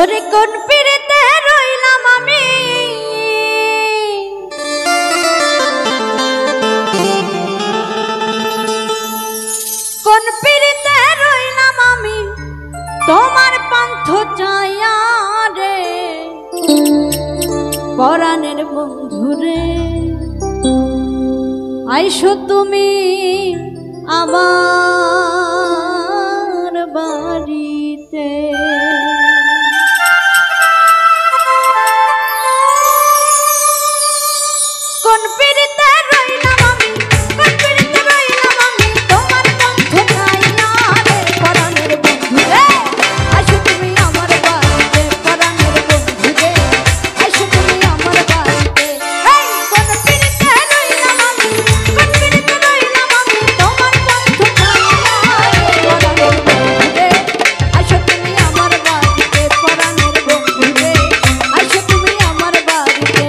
ওরে কোন পিড়িতে রইলাম আমি, কোন পিড়িতে রইলাম আমি তোমার পান্থ চাইয়া রে পরাণের বন্ধুরে। আইসো তুমি আমার বাড়িতে, কোন পিড়িতে রইলাম আমি, কোন পিড়িতে রইলাম আমি তোমার বন্ধু চাইয়া রে পরাণের বন্ধুরে। আইসো তুমি আমার বাড়িতে পরাণের বন্ধুরে, আইসো তুমি আমার বাড়িতে। এই কোন পিড়িতে রইলাম আমি, কোন পিড়িতে রইলাম আমি তোমার বন্ধু চাইয়া রে পরাণের বন্ধুরে। আইসো তুমি আমার বাড়িতে পরাণের বন্ধুরে, আইসো তুমি আমার বাড়িতে।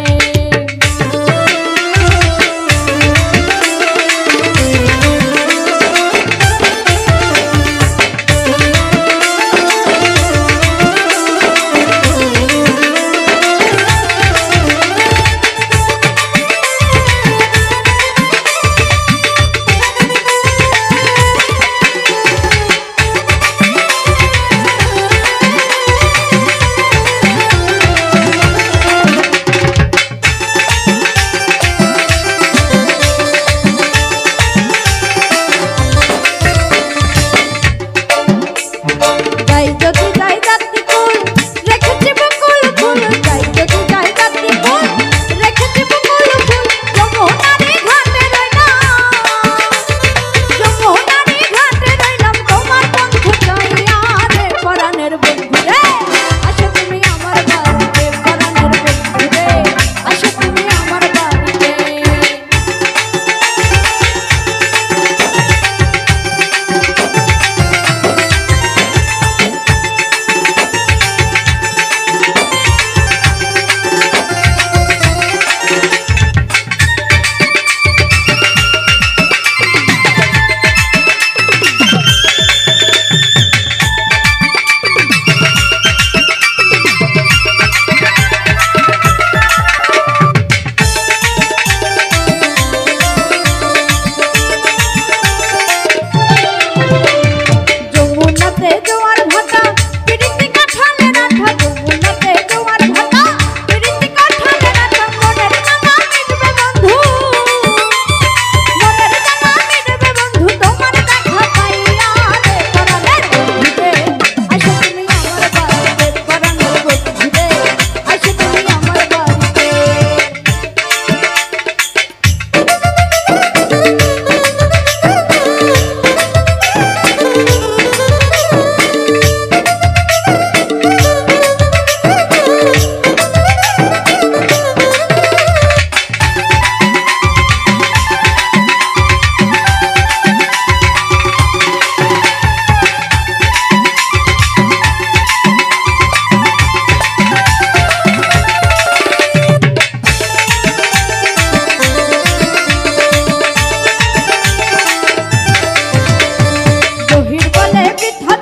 পিঠা